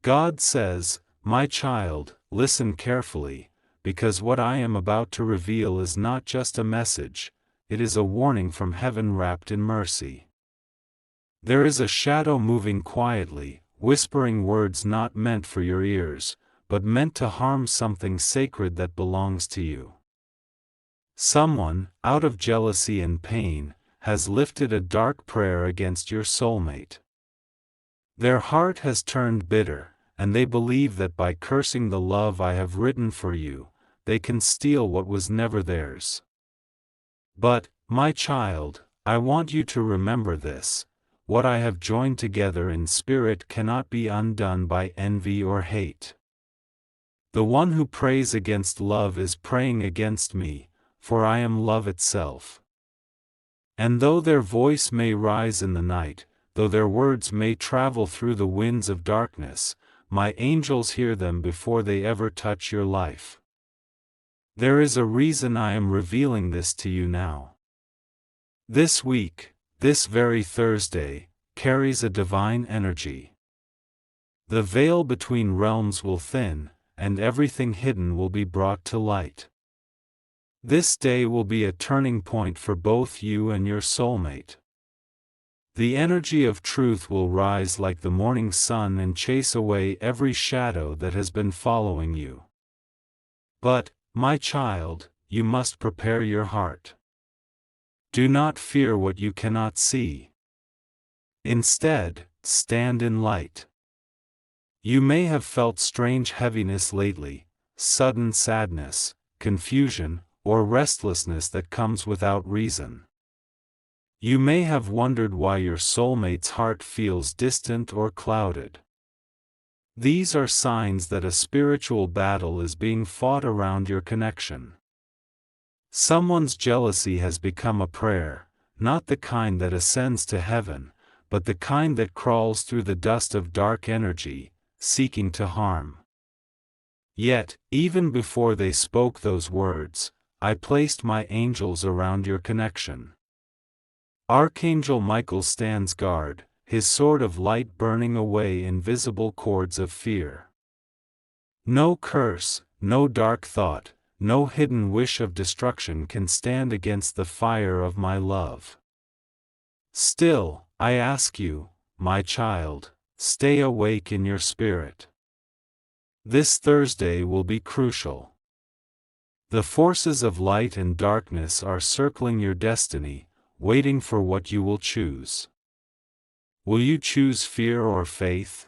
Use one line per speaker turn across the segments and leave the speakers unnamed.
God says, "My child, listen carefully, because what I am about to reveal is not just a message, it is a warning from heaven wrapped in mercy." There is a shadow moving quietly, whispering words not meant for your ears, but meant to harm something sacred that belongs to you. Someone, out of jealousy and pain, has lifted a dark prayer against your soulmate. Their heart has turned bitter, and they believe that by cursing the love I have written for you, they can steal what was never theirs. But, my child, I want you to remember this: what I have joined together in spirit cannot be undone by envy or hate. The one who prays against love is praying against me, for I am love itself. And though their voice may rise in the night, though their words may travel through the winds of darkness, my angels hear them before they ever touch your life. There is a reason I am revealing this to you now. This week, this very Thursday, carries a divine energy. The veil between realms will thin, and everything hidden will be brought to light. This day will be a turning point for both you and your soulmate. The energy of truth will rise like the morning sun and chase away every shadow that has been following you. But, my child, you must prepare your heart. Do not fear what you cannot see. Instead, stand in light. You may have felt strange heaviness lately, sudden sadness, confusion, or restlessness that comes without reason. You may have wondered why your soulmate's heart feels distant or clouded. These are signs that a spiritual battle is being fought around your connection. Someone's jealousy has become a prayer, not the kind that ascends to heaven, but the kind that crawls through the dust of dark energy, seeking to harm. Yet, even before they spoke those words, I placed my angels around your connection. Archangel Michael stands guard, his sword of light burning away invisible cords of fear. No curse, no dark thought, no hidden wish of destruction can stand against the fire of my love. Still, I ask you, my child, stay awake in your spirit. This Thursday will be crucial. The forces of light and darkness are circling your destiny, waiting for what you will choose. Will you choose fear or faith?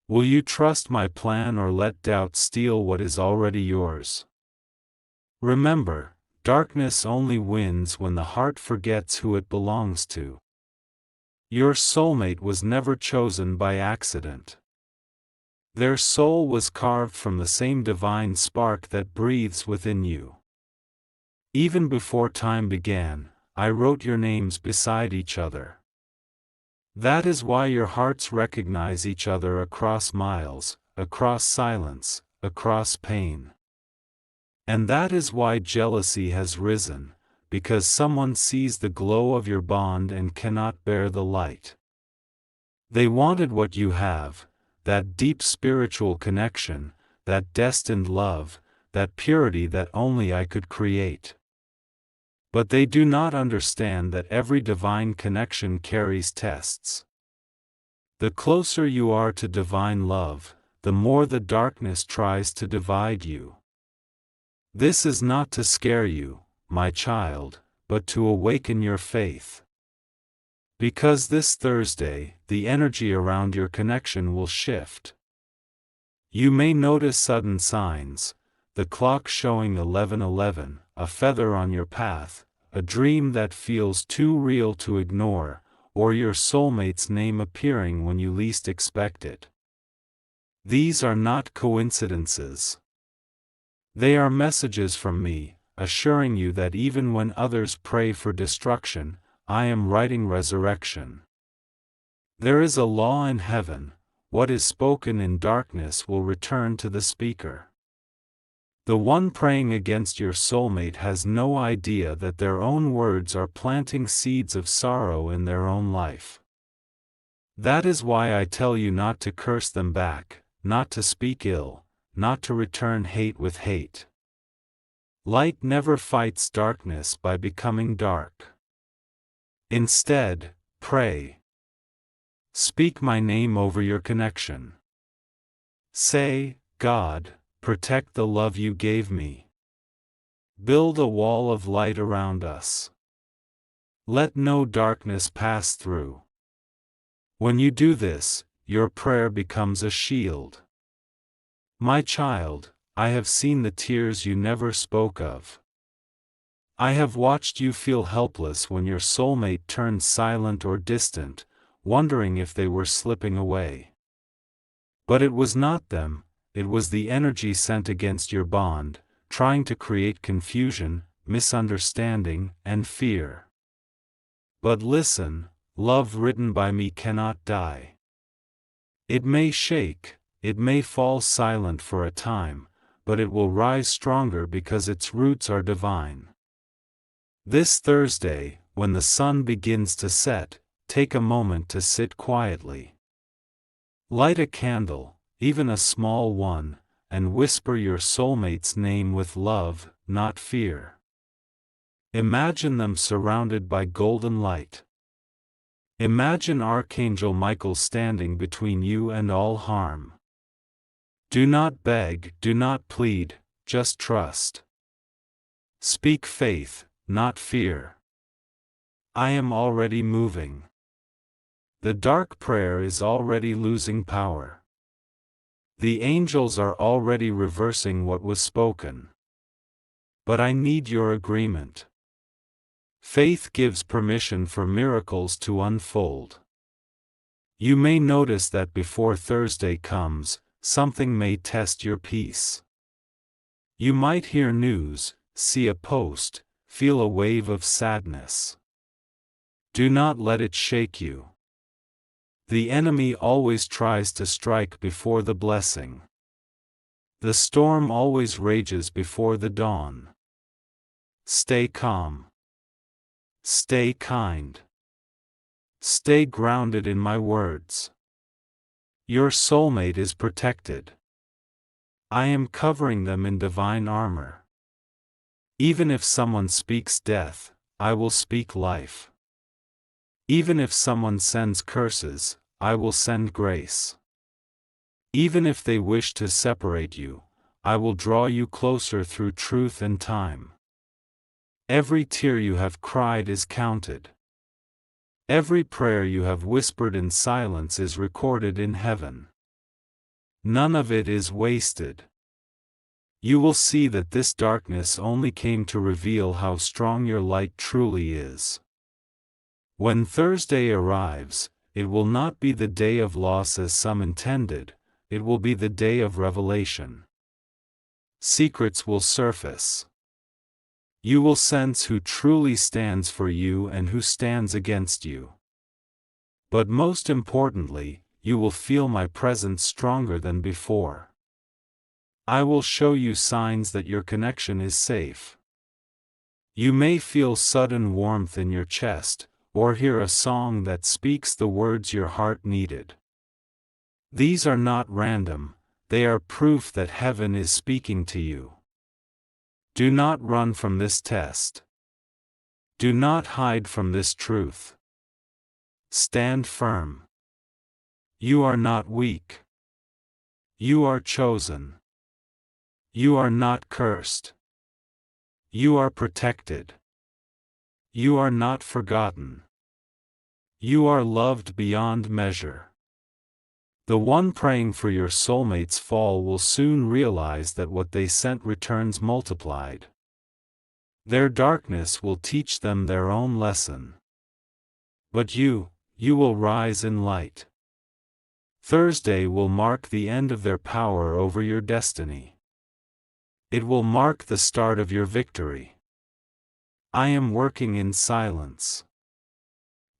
Will you trust my plan or let doubt steal what is already yours? Remember, darkness only wins when the heart forgets who it belongs to. Your soulmate was never chosen by accident. Their soul was carved from the same divine spark that breathes within you. Even before time began, I wrote your names beside each other. That is why your hearts recognize each other across miles, across silence, across pain. And that is why jealousy has risen, because someone sees the glow of your bond and cannot bear the light. They wanted what you have, that deep spiritual connection, that destined love, that purity that only I could create. But they do not understand that every divine connection carries tests. The closer you are to divine love, the more the darkness tries to divide you. This is not to scare you, my child, but to awaken your faith. Because this Thursday, the energy around your connection will shift. You may notice sudden signs: the clock showing 11:11, a feather on your path, a dream that feels too real to ignore, or your soulmate's name appearing when you least expect it. These are not coincidences. They are messages from me, assuring you that even when others pray for destruction, I am writing resurrection. There is a law in heaven: what is spoken in darkness will return to the speaker. The one praying against your soulmate has no idea that their own words are planting seeds of sorrow in their own life. That is why I tell you not to curse them back, not to speak ill, not to return hate with hate. Light never fights darkness by becoming dark. Instead, pray. Speak my name over your connection. Say, God, protect the love you gave me. Build a wall of light around us. Let no darkness pass through. When you do this, your prayer becomes a shield. My child, I have seen the tears you never spoke of. I have watched you feel helpless when your soulmate turned silent or distant, wondering if they were slipping away. But it was not them, it was the energy sent against your bond, trying to create confusion, misunderstanding, and fear. But listen, love written by me cannot die. It may shake, it may fall silent for a time, but it will rise stronger because its roots are divine. This Thursday, when the sun begins to set, take a moment to sit quietly. Light a candle, even a small one, and whisper your soulmate's name with love, not fear. Imagine them surrounded by golden light. Imagine Archangel Michael standing between you and all harm. Do not beg, do not plead, just trust. Speak faith, not fear. I am already moving. The dark prayer is already losing power. The angels are already reversing what was spoken. But I need your agreement. Faith gives permission for miracles to unfold. You may notice that before Thursday comes, something may test your peace. You might hear news, see a post, feel a wave of sadness. Do not let it shake you. The enemy always tries to strike before the blessing. The storm always rages before the dawn. Stay calm. Stay kind. Stay grounded in my words. Your soulmate is protected. I am covering them in divine armor. Even if someone speaks death, I will speak life. Even if someone sends curses, I will send grace. Even if they wish to separate you, I will draw you closer through truth and time. Every tear you have cried is counted. Every prayer you have whispered in silence is recorded in heaven. None of it is wasted. You will see that this darkness only came to reveal how strong your light truly is. When Thursday arrives, it will not be the day of loss as some intended, it will be the day of revelation. Secrets will surface. You will sense who truly stands for you and who stands against you. But most importantly, you will feel my presence stronger than before. I will show you signs that your connection is safe. You may feel sudden warmth in your chest, or hear a song that speaks the words your heart needed. These are not random, they are proof that heaven is speaking to you. Do not run from this test. Do not hide from this truth. Stand firm. You are not weak. You are chosen. You are not cursed. You are protected. You are not forgotten. You are loved beyond measure. The one praying for your soulmate's fall will soon realize that what they sent returns multiplied. Their darkness will teach them their own lesson. But you will rise in light. Thursday will mark the end of their power over your destiny. It will mark the start of your victory. I am working in silence.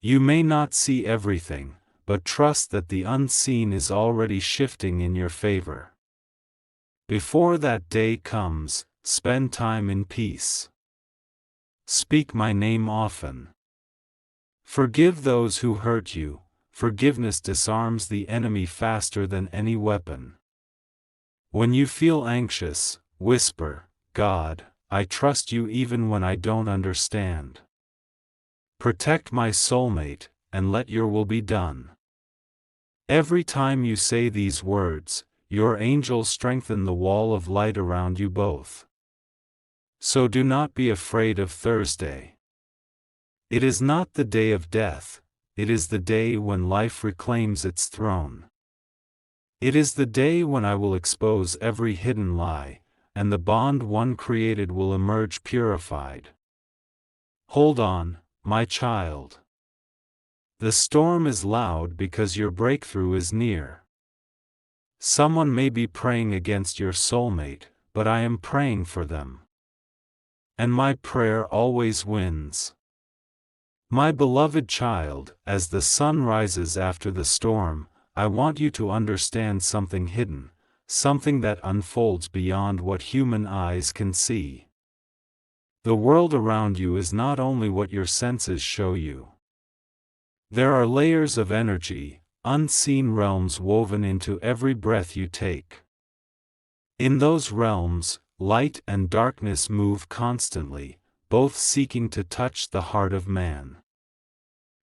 You may not see everything, but trust that the unseen is already shifting in your favor. Before that day comes, spend time in peace. Speak my name often. Forgive those who hurt you, forgiveness disarms the enemy faster than any weapon. When you feel anxious, whisper, God, I trust you even when I don't understand. Protect my soulmate, and let your will be done. Every time you say these words, your angels strengthen the wall of light around you both. So do not be afraid of Thursday. It is not the day of death, it is the day when life reclaims its throne. It is the day when I will expose every hidden lie, and the bond one created will emerge purified. Hold on, my child. The storm is loud because your breakthrough is near. Someone may be praying against your soulmate, but I am praying for them. And my prayer always wins. My beloved child, as the sun rises after the storm, I want you to understand something hidden, something that unfolds beyond what human eyes can see. The world around you is not only what your senses show you. There are layers of energy, unseen realms woven into every breath you take. In those realms, light and darkness move constantly, both seeking to touch the heart of man.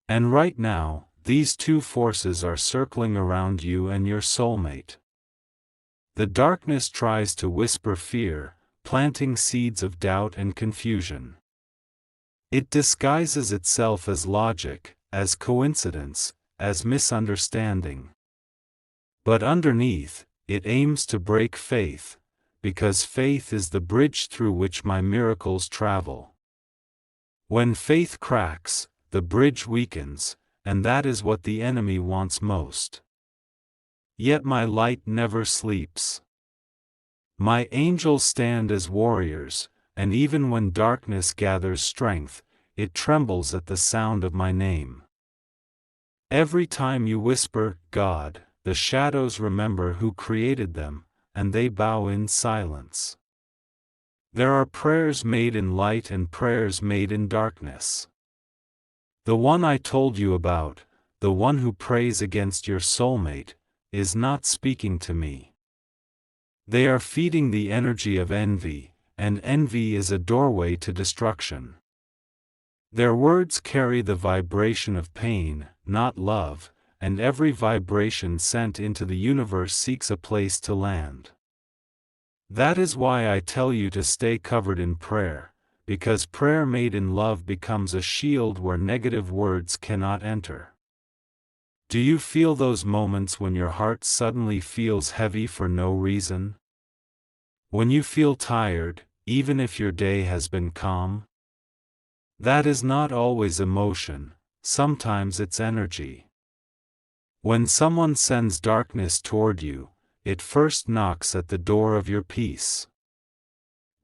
And right now, these two forces are circling around you and your soulmate. The darkness tries to whisper fear, planting seeds of doubt and confusion. It disguises itself as logic, as coincidence, as misunderstanding. But underneath, it aims to break faith, because faith is the bridge through which my miracles travel. When faith cracks, the bridge weakens, and that is what the enemy wants most. Yet my light never sleeps. My angels stand as warriors, and even when darkness gathers strength, it trembles at the sound of my name. Every time you whisper, God, the shadows remember who created them, and they bow in silence. There are prayers made in light and prayers made in darkness. The one I told you about, the one who prays against your soulmate, is not speaking to me. They are feeding the energy of envy, and envy is a doorway to destruction. Their words carry the vibration of pain, not love, and every vibration sent into the universe seeks a place to land. That is why I tell you to stay covered in prayer, because prayer made in love becomes a shield where negative words cannot enter. Do you feel those moments when your heart suddenly feels heavy for no reason? When you feel tired, even if your day has been calm? That is not always emotion, sometimes it's energy. When someone sends darkness toward you, it first knocks at the door of your peace.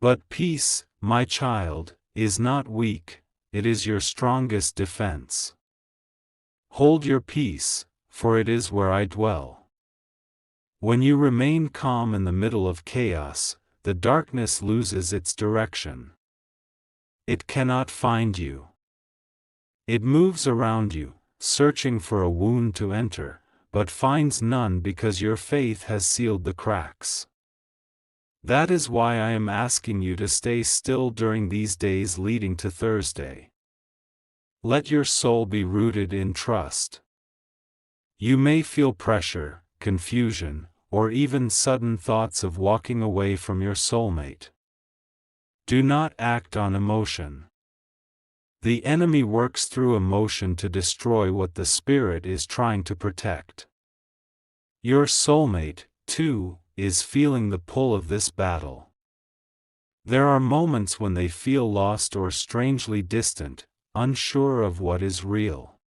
But peace, my child, is not weak, it is your strongest defense. Hold your peace, for it is where I dwell. When you remain calm in the middle of chaos, the darkness loses its direction. It cannot find you. It moves around you, searching for a wound to enter, but finds none because your faith has sealed the cracks. That is why I am asking you to stay still during these days leading to Thursday. Let your soul be rooted in trust. You may feel pressure, confusion, or even sudden thoughts of walking away from your soulmate. Do not act on emotion. The enemy works through emotion to destroy what the spirit is trying to protect. Your soulmate, too, is feeling the pull of this battle. There are moments when they feel lost or strangely distant, unsure of what is real.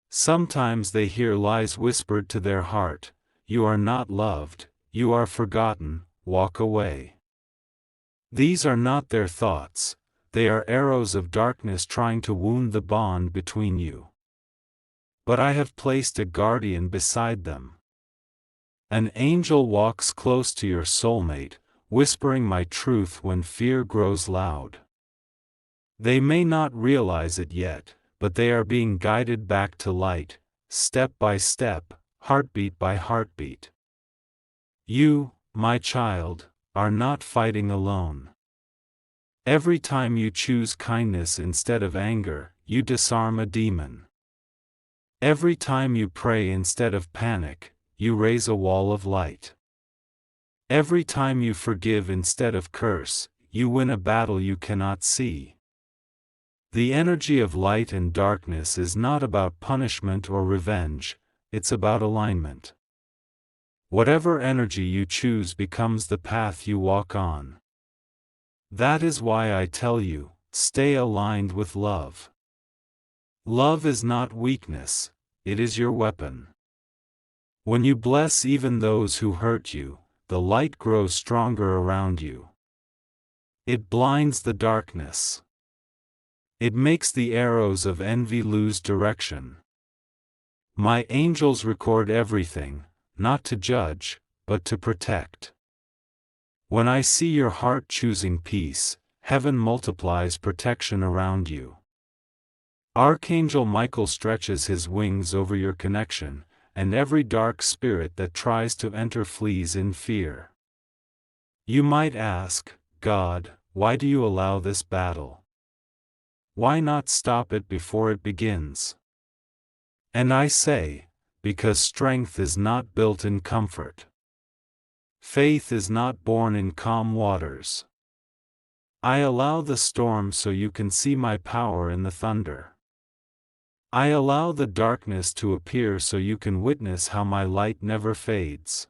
Sometimes they hear lies whispered to their heart, you are not loved, you are forgotten, walk away. These are not their thoughts, they are arrows of darkness trying to wound the bond between you. But I have placed a guardian beside them. An angel walks close to your soulmate, whispering my truth when fear grows loud. They may not realize it yet, but they are being guided back to light, step by step, heartbeat by heartbeat. You, my child, are not fighting alone. Every time you choose kindness instead of anger, you disarm a demon. Every time you pray instead of panic, you raise a wall of light. Every time you forgive instead of curse, you win a battle you cannot see. The energy of light and darkness is not about punishment or revenge, it's about alignment. Whatever energy you choose becomes the path you walk on. That is why I tell you, stay aligned with love. Love is not weakness, it is your weapon. When you bless even those who hurt you, the light grows stronger around you. It blinds the darkness. It makes the arrows of envy lose direction. My angels record everything, not to judge, but to protect. When I see your heart choosing peace, heaven multiplies protection around you. Archangel Michael stretches his wings over your connection, and every dark spirit that tries to enter flees in fear. You might ask, God, why do you allow this battle? Why not stop it before it begins? And I say, because strength is not built in comfort. Faith is not born in calm waters. I allow the storm so you can see my power in the thunder. I allow the darkness to appear so you can witness how my light never fades.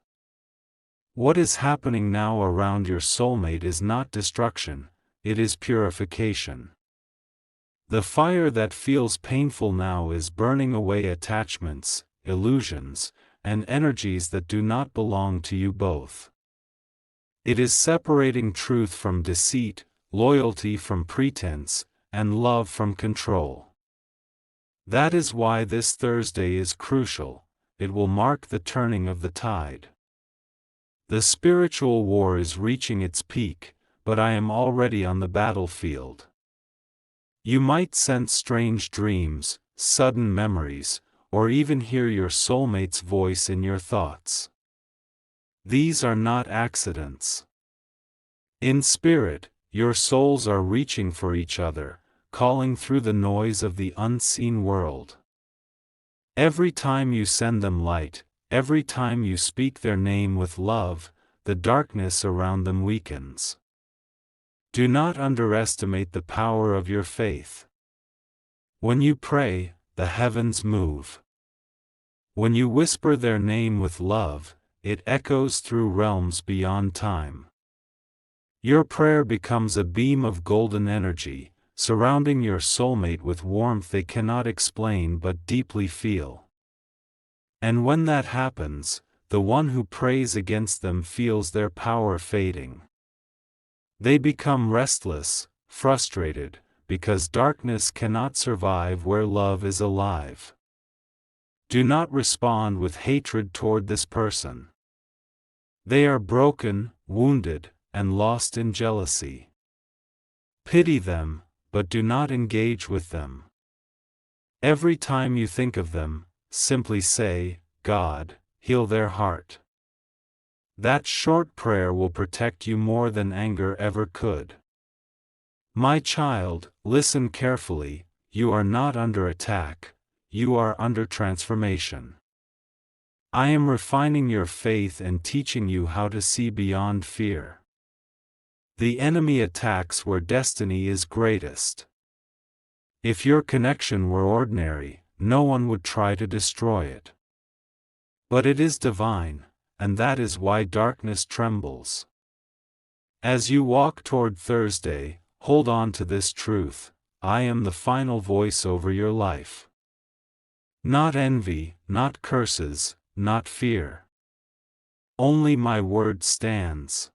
What is happening now around your soulmate is not destruction, it is purification. The fire that feels painful now is burning away attachments, illusions, and energies that do not belong to you both. It is separating truth from deceit, loyalty from pretense, and love from control. That is why this Thursday is crucial, it will mark the turning of the tide. The spiritual war is reaching its peak, but I am already on the battlefield. You might sense strange dreams, sudden memories, or even hear your soulmate's voice in your thoughts. These are not accidents. In spirit, your souls are reaching for each other, calling through the noise of the unseen world. Every time you send them light, every time you speak their name with love, the darkness around them weakens. Do not underestimate the power of your faith. When you pray, the heavens move. When you whisper their name with love, it echoes through realms beyond time. Your prayer becomes a beam of golden energy, surrounding your soulmate with warmth they cannot explain but deeply feel. And when that happens, the one who prays against them feels their power fading. They become restless, frustrated, because darkness cannot survive where love is alive. Do not respond with hatred toward this person. They are broken, wounded, and lost in jealousy. Pity them, but do not engage with them. Every time you think of them, simply say, God, heal their heart. That short prayer will protect you more than anger ever could. My child, listen carefully, you are not under attack, you are under transformation. I am refining your faith and teaching you how to see beyond fear. The enemy attacks where destiny is greatest. If your connection were ordinary, no one would try to destroy it. But it is divine, and that is why darkness trembles. As you walk toward Thursday, hold on to this truth: I am the final voice over your life. Not envy, not curses, not fear. Only my word stands.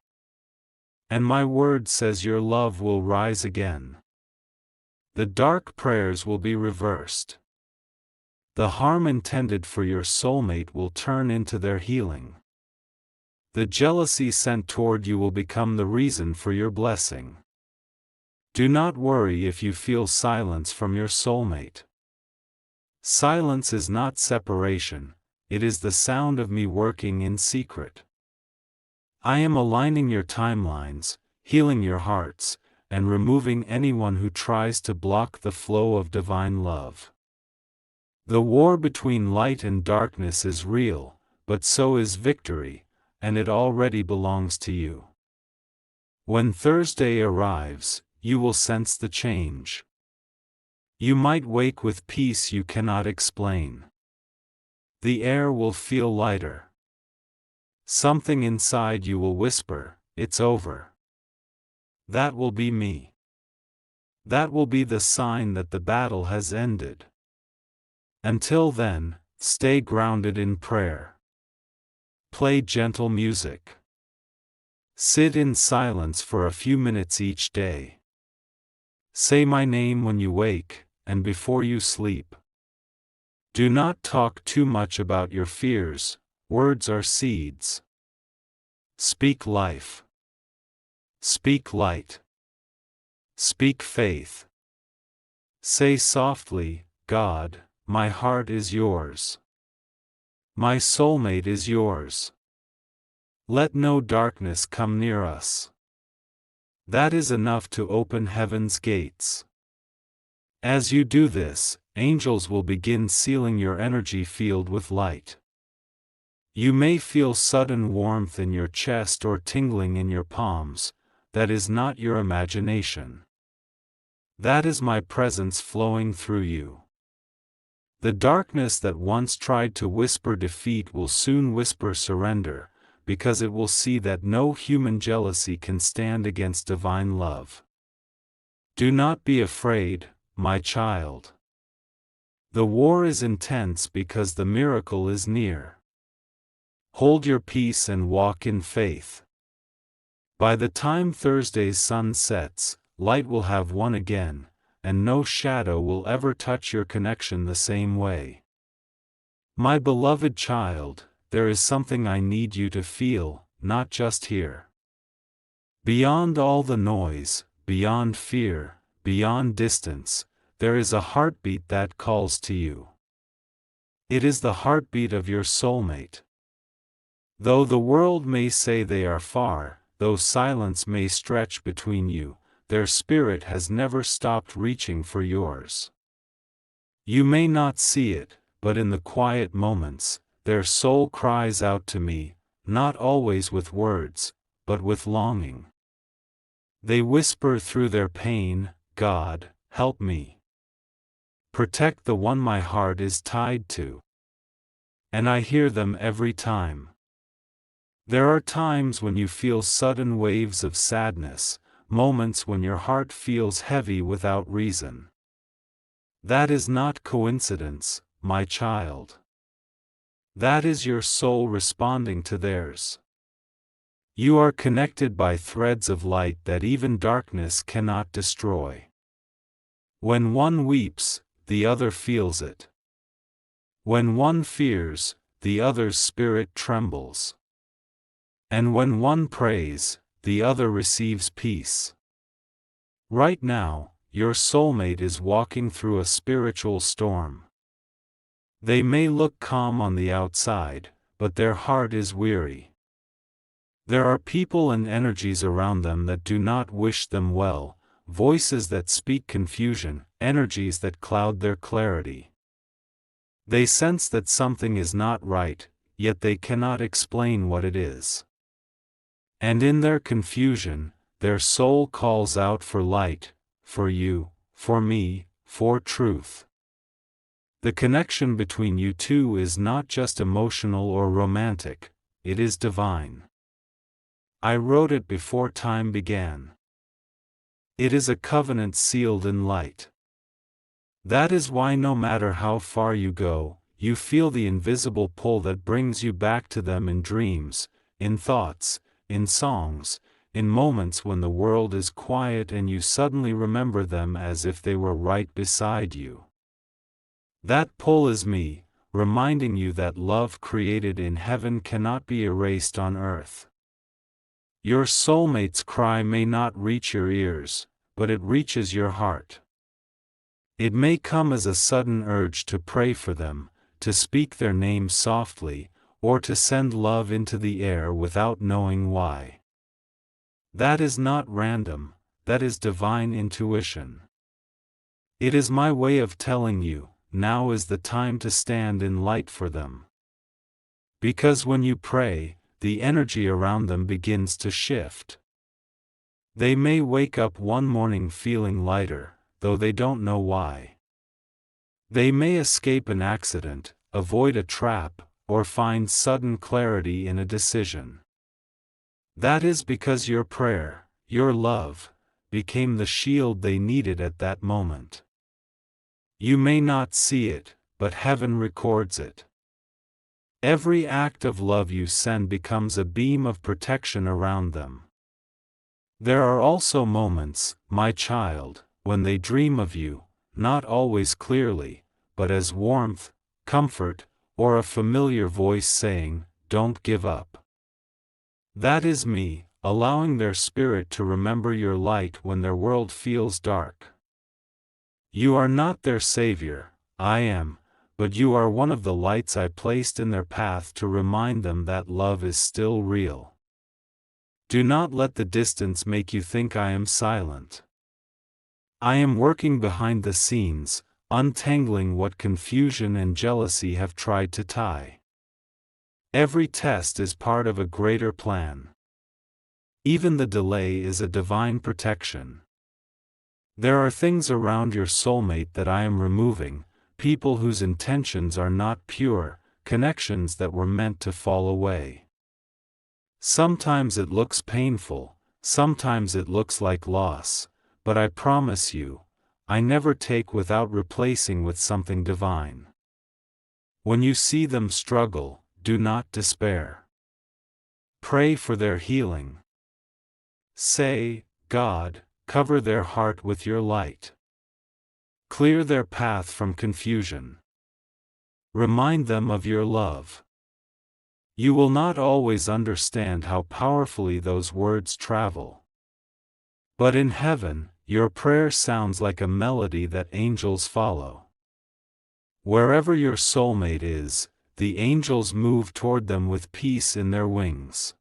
And my word says your love will rise again. The dark prayers will be reversed. The harm intended for your soulmate will turn into their healing. The jealousy sent toward you will become the reason for your blessing. Do not worry if you feel silence from your soulmate. Silence is not separation, it is the sound of me working in secret. I am aligning your timelines, healing your hearts, and removing anyone who tries to block the flow of divine love. The war between light and darkness is real, but so is victory, and it already belongs to you. When Thursday arrives, you will sense the change. You might wake with peace you cannot explain. The air will feel lighter. Something inside you will whisper, "It's over." That will be me. That will be the sign that the battle has ended. Until then, stay grounded in prayer. Play gentle music. Sit in silence for a few minutes each day. Say my name when you wake, and before you sleep. Do not talk too much about your fears, words are seeds. Speak life. Speak light. Speak faith. Say softly, "God, my heart is yours. My soulmate is yours. Let no darkness come near us." That is enough to open heaven's gates. As you do this, angels will begin sealing your energy field with light. You may feel sudden warmth in your chest or tingling in your palms. That is not your imagination. That is my presence flowing through you. The darkness that once tried to whisper defeat will soon whisper surrender, because it will see that no human jealousy can stand against divine love. Do not be afraid, my child. The war is intense because the miracle is near. Hold your peace and walk in faith. By the time Thursday's sun sets, light will have won again, and no shadow will ever touch your connection the same way. My beloved child, there is something I need you to feel, not just hear. Beyond all the noise, beyond fear, beyond distance, there is a heartbeat that calls to you. It is the heartbeat of your soulmate. Though the world may say they are far, though silence may stretch between you, their spirit has never stopped reaching for yours. You may not see it, but in the quiet moments, their soul cries out to me, not always with words, but with longing. They whisper through their pain, "God, help me. Protect the one my heart is tied to." And I hear them every time. There are times when you feel sudden waves of sadness, moments when your heart feels heavy without reason. That is not coincidence, my child. That is your soul responding to theirs. You are connected by threads of light that even darkness cannot destroy. When one weeps, the other feels it. When one fears, the other's spirit trembles. And when one prays, the other receives peace. Right now, your soulmate is walking through a spiritual storm. They may look calm on the outside, but their heart is weary. There are people and energies around them that do not wish them well, voices that speak confusion, energies that cloud their clarity. They sense that something is not right, yet they cannot explain what it is. And in their confusion, their soul calls out for light, for you, for me, for truth. The connection between you two is not just emotional or romantic, it is divine. I wrote it before time began. It is a covenant sealed in light. That is why no matter how far you go, you feel the invisible pull that brings you back to them in dreams, in thoughts, in songs, in moments when the world is quiet and you suddenly remember them as if they were right beside you. That pull is me, reminding you that love created in heaven cannot be erased on earth. Your soulmate's cry may not reach your ears, but it reaches your heart. It may come as a sudden urge to pray for them, to speak their names softly, or to send love into the air without knowing why. That is not random, that is divine intuition. It is my way of telling you, now is the time to stand in light for them. Because when you pray, the energy around them begins to shift. They may wake up one morning feeling lighter, though they don't know why. They may escape an accident, avoid a trap, or find sudden clarity in a decision. That is because your prayer, your love, became the shield they needed at that moment. You may not see it, but heaven records it. Every act of love you send becomes a beam of protection around them. There are also moments, my child, when they dream of you, not always clearly, but as warmth, comfort, or a familiar voice saying, "Don't give up." That is me, allowing their spirit to remember your light when their world feels dark. You are not their savior, I am, but you are one of the lights I placed in their path to remind them that love is still real. Do not let the distance make you think I am silent. I am working behind the scenes, untangling what confusion and jealousy have tried to tie. Every test is part of a greater plan. Even the delay is a divine protection. There are things around your soulmate that I am removing, people whose intentions are not pure, connections that were meant to fall away. Sometimes it looks painful, sometimes it looks like loss, but I promise you, I never take without replacing with something divine. When you see them struggle, do not despair. Pray for their healing. Say, God, cover their heart with your light. Clear their path from confusion. Remind them of your love. You will not always understand how powerfully those words travel. But in heaven, your prayer sounds like a melody that angels follow. Wherever your soulmate is, the angels move toward them with peace in their wings.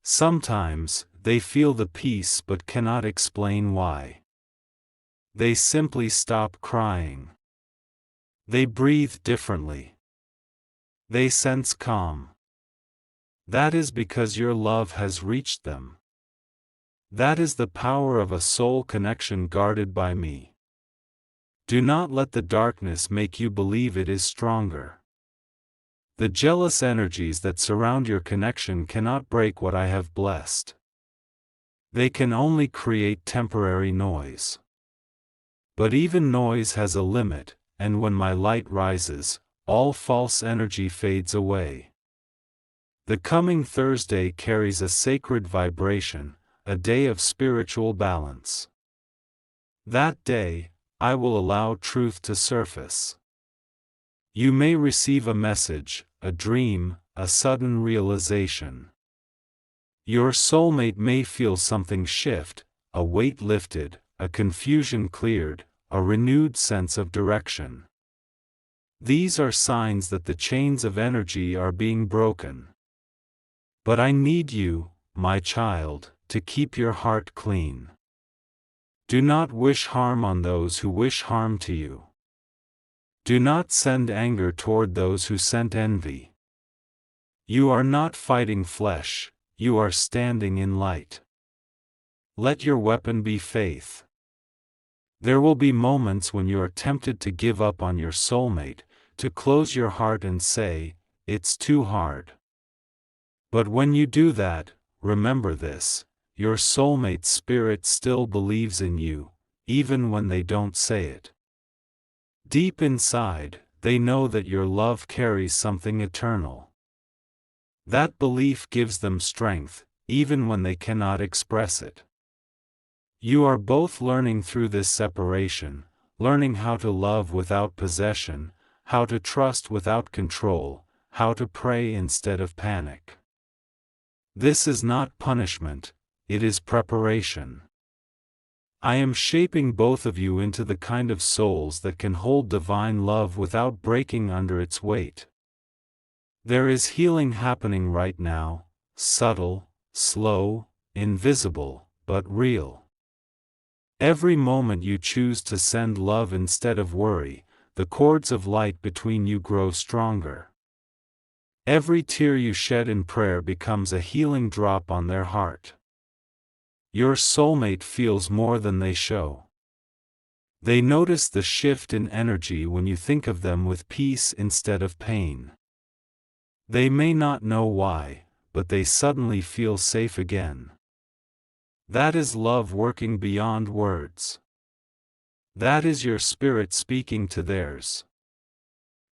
Sometimes, they feel the peace but cannot explain why. They simply stop crying. They breathe differently. They sense calm. That is because your love has reached them. That is the power of a soul connection guarded by me. Do not let the darkness make you believe it is stronger. The jealous energies that surround your connection cannot break what I have blessed. They can only create temporary noise. But even noise has a limit, and when my light rises, all false energy fades away. The coming Thursday carries a sacred vibration, a day of spiritual balance. That day, I will allow truth to surface. You may receive a message, a dream, a sudden realization. Your soulmate may feel something shift, a weight lifted, a confusion cleared, a renewed sense of direction. These are signs that the chains of energy are being broken. But I need you, my child, to keep your heart clean. Do not wish harm on those who wish harm to you. Do not send anger toward those who sent envy. You are not fighting flesh, you are standing in light. Let your weapon be faith. There will be moments when you are tempted to give up on your soulmate, to close your heart and say, "It's too hard." But when you do that, remember this, your soulmate's spirit still believes in you, even when they don't say it. Deep inside, they know that your love carries something eternal. That belief gives them strength, even when they cannot express it. You are both learning through this separation, learning how to love without possession, how to trust without control, how to pray instead of panic. This is not punishment, it is preparation. I am shaping both of you into the kind of souls that can hold divine love without breaking under its weight. There is healing happening right now, subtle, slow, invisible, but real. Every moment you choose to send love instead of worry, the cords of light between you grow stronger. Every tear you shed in prayer becomes a healing drop on their heart. Your soulmate feels more than they show. They notice the shift in energy when you think of them with peace instead of pain. They may not know why, but they suddenly feel safe again. That is love working beyond words. That is your spirit speaking to theirs.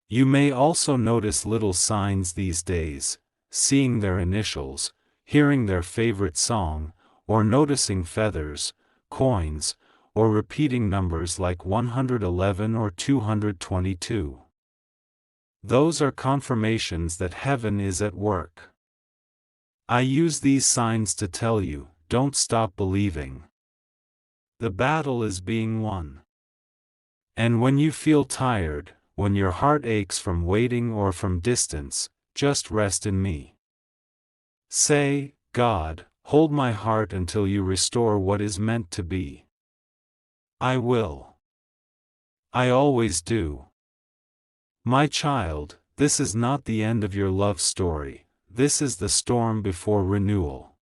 You may also notice little signs these days, seeing their initials, hearing their favorite song, or noticing feathers, coins, or repeating numbers like 111 or 222. Those are confirmations that heaven is at work. I use these signs to tell you, don't stop believing. The battle is being won. And when you feel tired, when your heart aches from waiting or from distance, just rest in me. Say, God, hold my heart until you restore what is meant to be. I will. I always do. My child, this is not the end of your love story, this is the storm before renewal.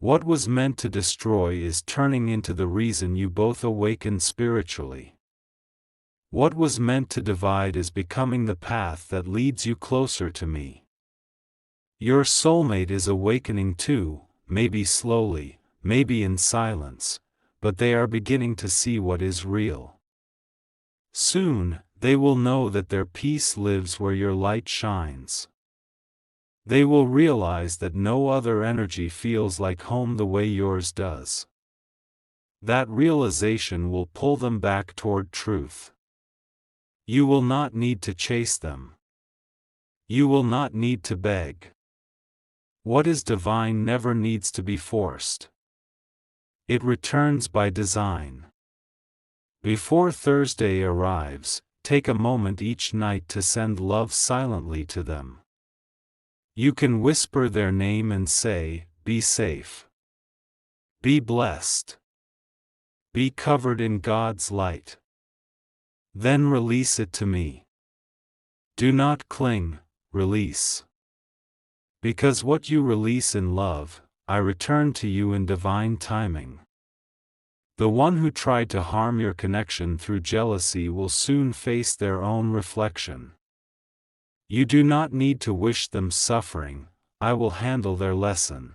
What was meant to destroy is turning into the reason you both awaken spiritually. What was meant to divide is becoming the path that leads you closer to me. Your soulmate is awakening too, maybe slowly, maybe in silence, but they are beginning to see what is real. Soon, they will know that their peace lives where your light shines. They will realize that no other energy feels like home the way yours does. That realization will pull them back toward truth. You will not need to chase them. You will not need to beg. What is divine never needs to be forced. It returns by design. Before Thursday arrives, take a moment each night to send love silently to them. You can whisper their name and say, be safe. Be blessed. Be covered in God's light. Then release it to me. Do not cling, release. Because what you release in love, I return to you in divine timing. The one who tried to harm your connection through jealousy will soon face their own reflection. You do not need to wish them suffering, I will handle their lesson.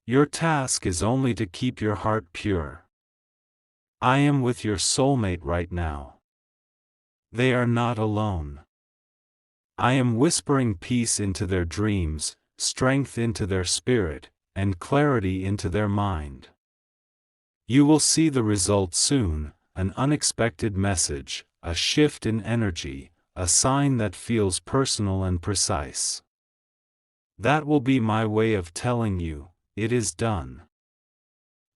Your task is only to keep your heart pure. I am with your soulmate right now. They are not alone. I am whispering peace into their dreams, strength into their spirit, and clarity into their mind. You will see the result soon, an unexpected message, a shift in energy, a sign that feels personal and precise. That will be my way of telling you, it is done.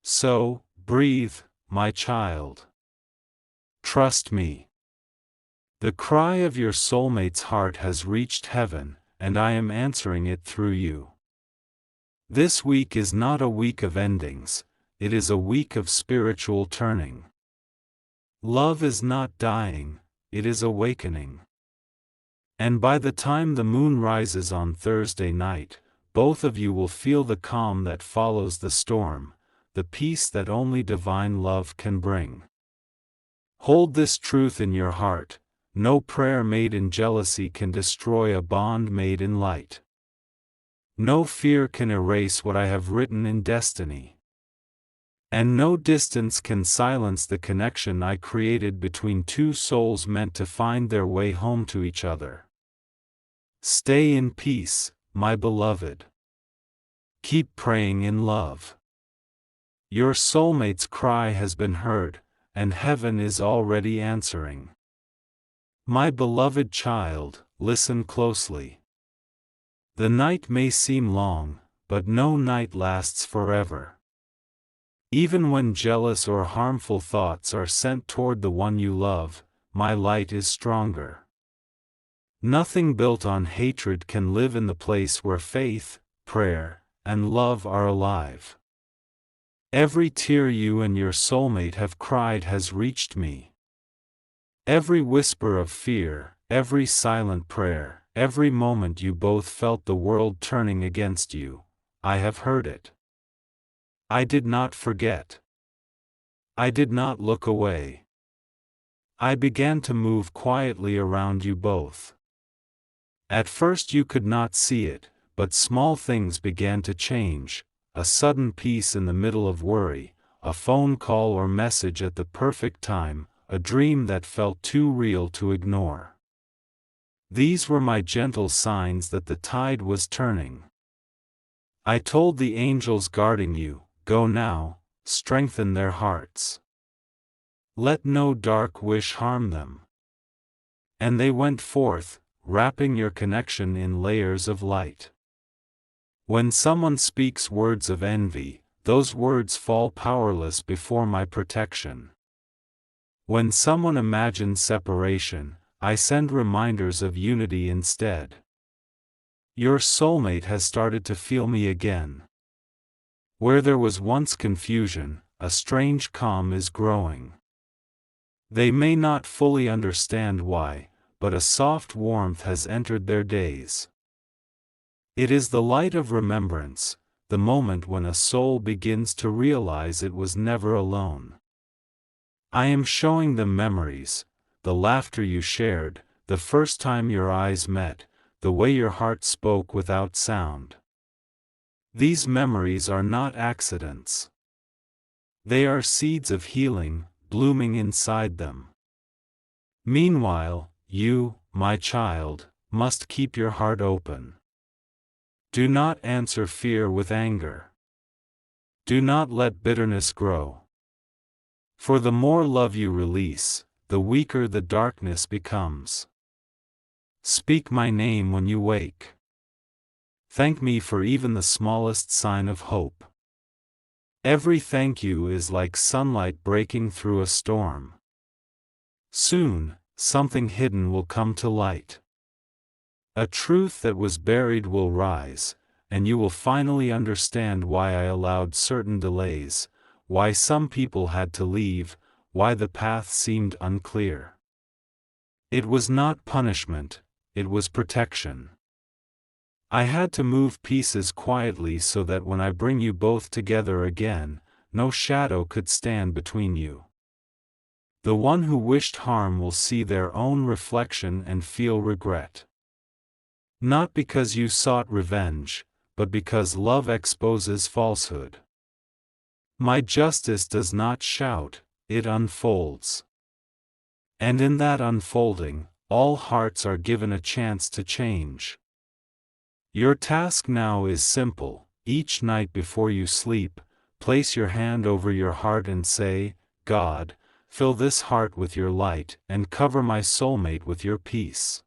So, breathe, my child. Trust me. The cry of your soulmate's heart has reached heaven, and I am answering it through you. This week is not a week of endings, it is a week of spiritual turning. Love is not dying, it is awakening. And by the time the moon rises on Thursday night, both of you will feel the calm that follows the storm, the peace that only divine love can bring. Hold this truth in your heart. No prayer made in jealousy can destroy a bond made in light. No fear can erase what I have written in destiny. And no distance can silence the connection I created between two souls meant to find their way home to each other. Stay in peace, my beloved. Keep praying in love. Your soulmate's cry has been heard, and heaven is already answering. My beloved child, listen closely. The night may seem long, but no night lasts forever. Even when jealous or harmful thoughts are sent toward the one you love, my light is stronger. Nothing built on hatred can live in the place where faith, prayer, and love are alive. Every tear you and your soulmate have cried has reached me. Every whisper of fear, every silent prayer, every moment you both felt the world turning against you, I have heard it. I did not forget. I did not look away. I began to move quietly around you both. At first you could not see it, but small things began to change, a sudden peace in the middle of worry, a phone call or message at the perfect time, a dream that felt too real to ignore. These were my gentle signs that the tide was turning. I told the angels guarding you, go now, strengthen their hearts. Let no dark wish harm them. And they went forth, wrapping your connection in layers of light. When someone speaks words of envy, those words fall powerless before my protection. When someone imagines separation, I send reminders of unity instead. Your soulmate has started to feel me again. Where there was once confusion, a strange calm is growing. They may not fully understand why, but a soft warmth has entered their days. It is the light of remembrance, the moment when a soul begins to realize it was never alone. I am showing them memories, the laughter you shared, the first time your eyes met, the way your heart spoke without sound. These memories are not accidents. They are seeds of healing, blooming inside them. Meanwhile, you, my child, must keep your heart open. Do not answer fear with anger. Do not let bitterness grow. For the more love you release, the weaker the darkness becomes. Speak my name when you wake. Thank me for even the smallest sign of hope. Every thank you is like sunlight breaking through a storm. Soon, something hidden will come to light. A truth that was buried will rise, and you will finally understand why I allowed certain delays, why some people had to leave, why the path seemed unclear. It was not punishment, it was protection. I had to move pieces quietly so that when I bring you both together again, no shadow could stand between you. The one who wished harm will see their own reflection and feel regret. Not because you sought revenge, but because love exposes falsehood. My justice does not shout, it unfolds. And in that unfolding, all hearts are given a chance to change. Your task now is simple. Each night before you sleep, place your hand over your heart and say, God, fill this heart with your light and cover my soulmate with your peace.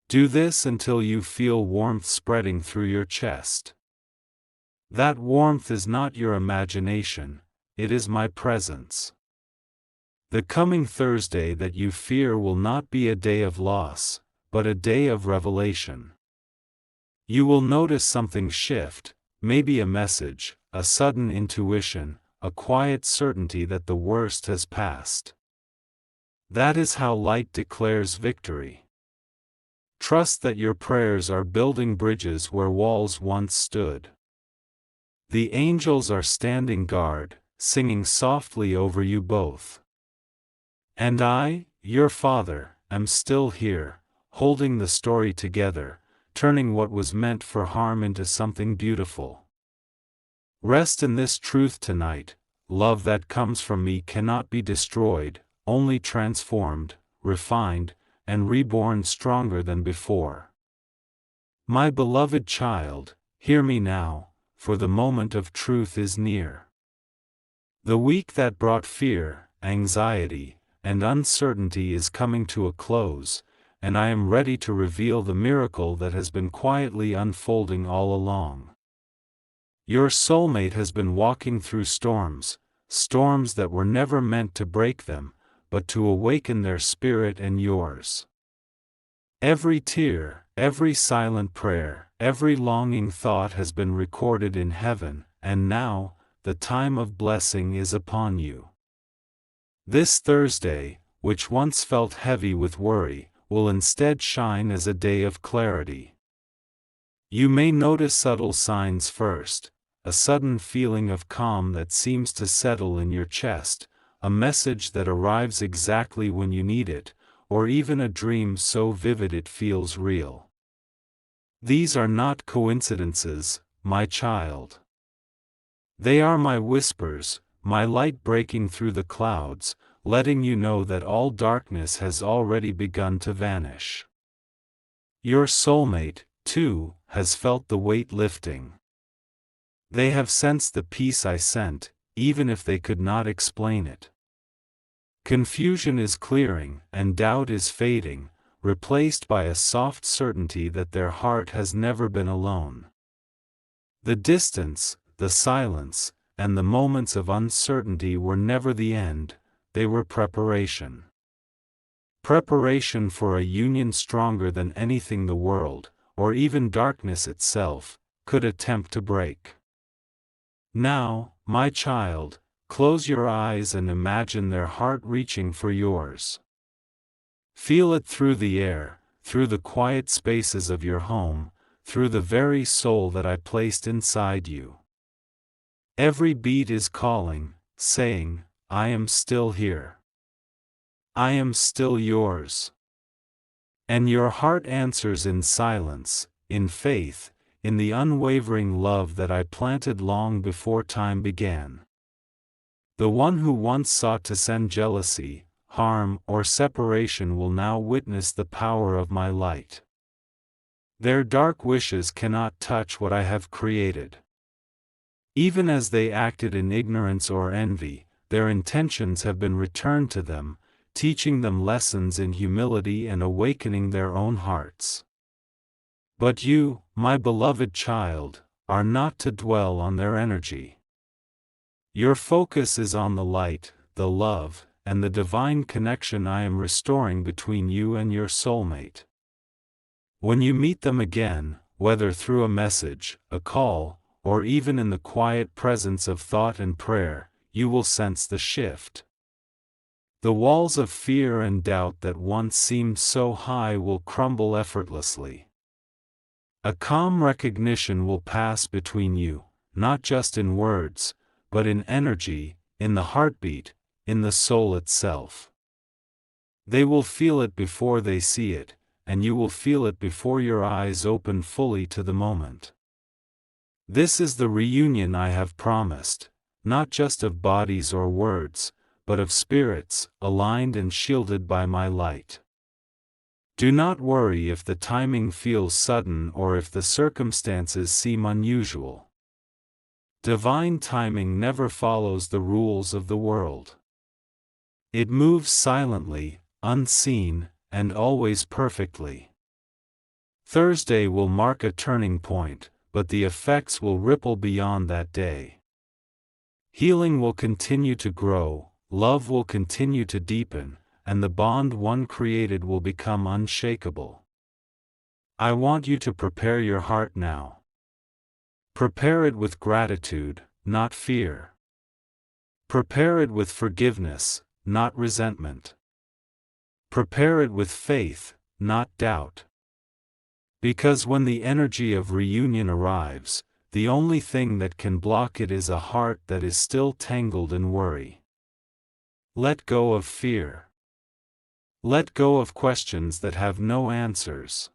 Do this until you feel warmth spreading through your chest. That warmth is not your imagination, it is my presence. The coming Thursday that you fear will not be a day of loss, but a day of revelation. You will notice something shift, maybe a message, a sudden intuition, a quiet certainty that the worst has passed. That is how light declares victory. Trust that your prayers are building bridges where walls once stood. The angels are standing guard, singing softly over you both. And I, your father, am still here, holding the story together, turning what was meant for harm into something beautiful. Rest in this truth tonight: love that comes from me cannot be destroyed, only transformed, refined, and reborn stronger than before. My beloved child, hear me now, for the moment of truth is near. The week that brought fear, anxiety, and uncertainty is coming to a close, and I am ready to reveal the miracle that has been quietly unfolding all along. Your soulmate has been walking through storms, storms that were never meant to break them, but to awaken their spirit and yours. Every tear, every silent prayer, every longing thought has been recorded in heaven, and now, the time of blessing is upon you. This Thursday, which once felt heavy with worry, will instead shine as a day of clarity. You may notice subtle signs first, a sudden feeling of calm that seems to settle in your chest, a message that arrives exactly when you need it, or even a dream so vivid it feels real. These are not coincidences, my child. They are my whispers, my light breaking through the clouds, letting you know that all darkness has already begun to vanish. Your soulmate, too, has felt the weight lifting. They have sensed the peace I sent, even if they could not explain it. Confusion is clearing, and doubt is fading, replaced by a soft certainty that their heart has never been alone. The distance, the silence, and the moments of uncertainty were never the end, they were preparation. Preparation for a union stronger than anything the world, or even darkness itself, could attempt to break. Now, my child, close your eyes and imagine their heart reaching for yours. Feel it through the air, through the quiet spaces of your home, through the very soul that I placed inside you. Every beat is calling, saying, I am still here. I am still yours. And your heart answers in silence, in faith, in the unwavering love that I planted long before time began. The one who once sought to send jealousy, harm, or separation will now witness the power of my light. Their dark wishes cannot touch what I have created. Even as they acted in ignorance or envy, their intentions have been returned to them, teaching them lessons in humility and awakening their own hearts. But you, my beloved child, are not to dwell on their energy. Your focus is on the light, the love, and the divine connection I am restoring between you and your soulmate. When you meet them again, whether through a message, a call, or even in the quiet presence of thought and prayer, you will sense the shift. The walls of fear and doubt that once seemed so high will crumble effortlessly. A calm recognition will pass between you, not just in words, but in energy, in the heartbeat, in the soul itself. They will feel it before they see it, and you will feel it before your eyes open fully to the moment. This is the reunion I have promised, not just of bodies or words, but of spirits, aligned and shielded by my light. Do not worry if the timing feels sudden or if the circumstances seem unusual. Divine timing never follows the rules of the world. It moves silently, unseen, and always perfectly. Thursday will mark a turning point, but the effects will ripple beyond that day. Healing will continue to grow, love will continue to deepen, and the bond one created will become unshakable. I want you to prepare your heart now. Prepare it with gratitude, not fear. Prepare it with forgiveness, not resentment. Prepare it with faith, not doubt. Because when the energy of reunion arrives, the only thing that can block it is a heart that is still tangled in worry. Let go of fear. Let go of questions that have no answers.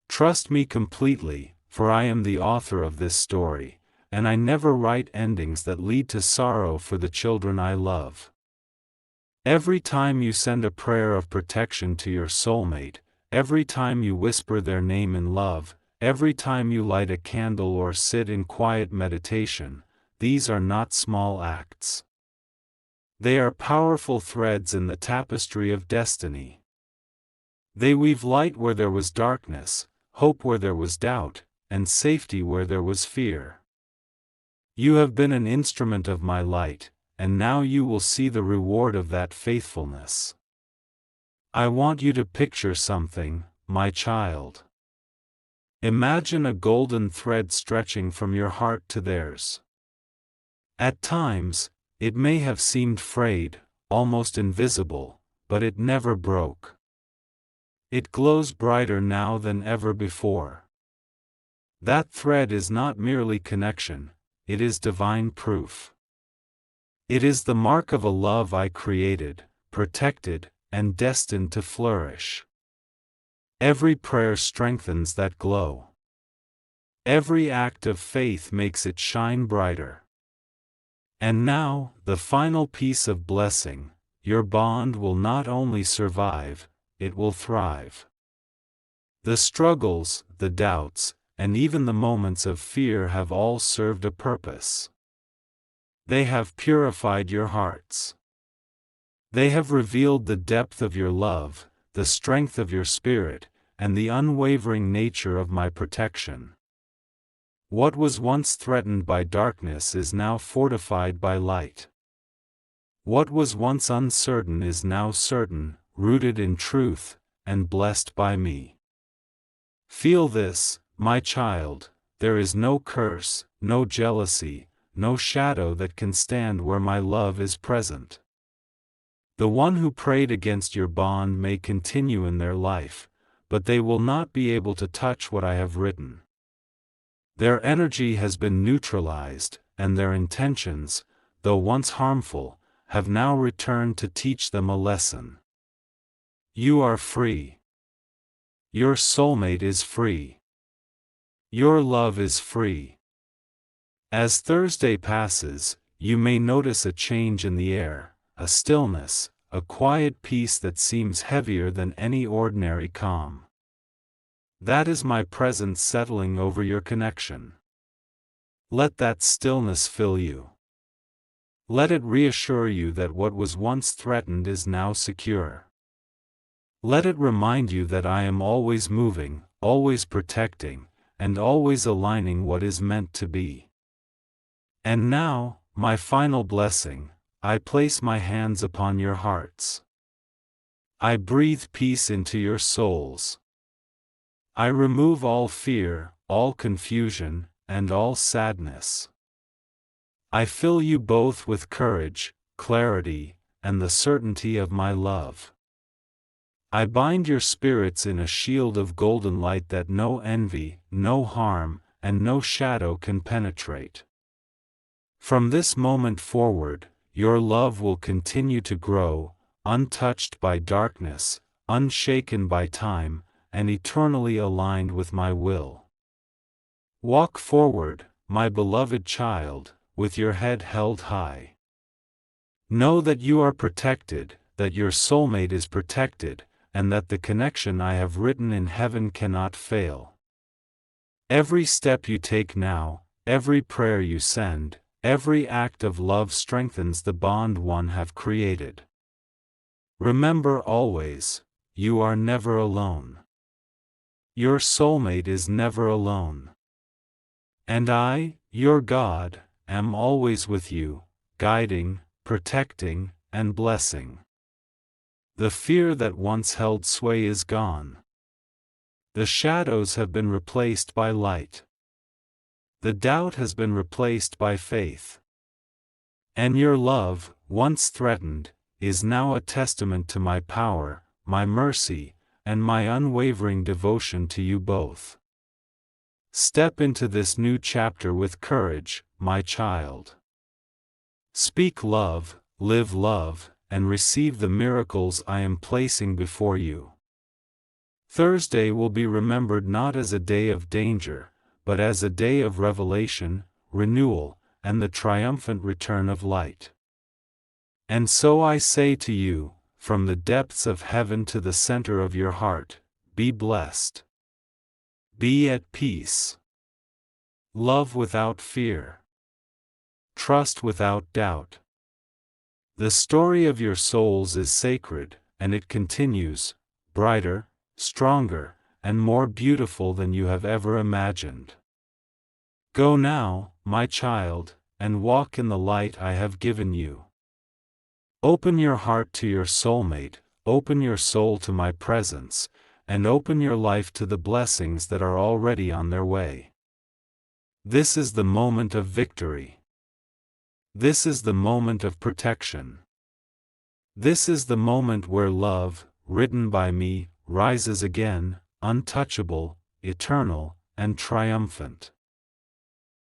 Trust me completely, for I am the author of this story, and I never write endings that lead to sorrow for the children I love. Every time you send a prayer of protection to your soulmate, every time you whisper their name in love, every time you light a candle or sit in quiet meditation, these are not small acts. They are powerful threads in the tapestry of destiny. They weave light where there was darkness, hope where there was doubt, and safety where there was fear. You have been an instrument of my light, and now you will see the reward of that faithfulness. I want you to picture something, my child. Imagine a golden thread stretching from your heart to theirs. At times, it may have seemed frayed, almost invisible, but it never broke. It glows brighter now than ever before. That thread is not merely connection, it is divine proof. It is the mark of a love I created, protected, and destined to flourish. Every prayer strengthens that glow. Every act of faith makes it shine brighter. And now, the final piece of blessing: your bond will not only survive, it will thrive. The struggles, the doubts, and even the moments of fear have all served a purpose. They have purified your hearts. They have revealed the depth of your love, the strength of your spirit, and the unwavering nature of my protection. What was once threatened by darkness is now fortified by light. What was once uncertain is now certain, rooted in truth, and blessed by me. Feel this, my child: there is no curse, no jealousy, no shadow that can stand where my love is present. The one who prayed against your bond may continue in their life, but they will not be able to touch what I have written. Their energy has been neutralized, and their intentions, though once harmful, have now returned to teach them a lesson. You are free. Your soulmate is free. Your love is free. As Thursday passes, you may notice a change in the air, a stillness, a quiet peace that seems heavier than any ordinary calm. That is my presence settling over your connection. Let that stillness fill you. Let it reassure you that what was once threatened is now secure. Let it remind you that I am always moving, always protecting, and always aligning what is meant to be. And now, my final blessing: I place my hands upon your hearts. I breathe peace into your souls. I remove all fear, all confusion, and all sadness. I fill you both with courage, clarity, and the certainty of my love. I bind your spirits in a shield of golden light that no envy, no harm, and no shadow can penetrate. From this moment forward, your love will continue to grow, untouched by darkness, unshaken by time, and eternally aligned with my will. Walk forward, my beloved child, with your head held high. Know that you are protected, that your soulmate is protected, and that the connection I have written in heaven cannot fail. Every step you take now, every prayer you send, every act of love strengthens the bond one have created. Remember always, you are never alone. Your soulmate is never alone. And I, your God, am always with you, guiding, protecting, and blessing. The fear that once held sway is gone. The shadows have been replaced by light. The doubt has been replaced by faith. And your love, once threatened, is now a testament to my power, my mercy, and my unwavering devotion to you both. Step into this new chapter with courage, my child. Speak love, live love, and receive the miracles I am placing before you. Thursday will be remembered not as a day of danger, but as a day of revelation, renewal, and the triumphant return of light. And so I say to you, from the depths of heaven to the center of your heart, be blessed. Be at peace. Love without fear. Trust without doubt. The story of your souls is sacred, and it continues, brighter, stronger, and more beautiful than you have ever imagined. Go now, my child, and walk in the light I have given you. Open your heart to your soulmate, open your soul to my presence, and open your life to the blessings that are already on their way. This is the moment of victory. This is the moment of protection. This is the moment where love, written by me, rises again, untouchable, eternal, and triumphant.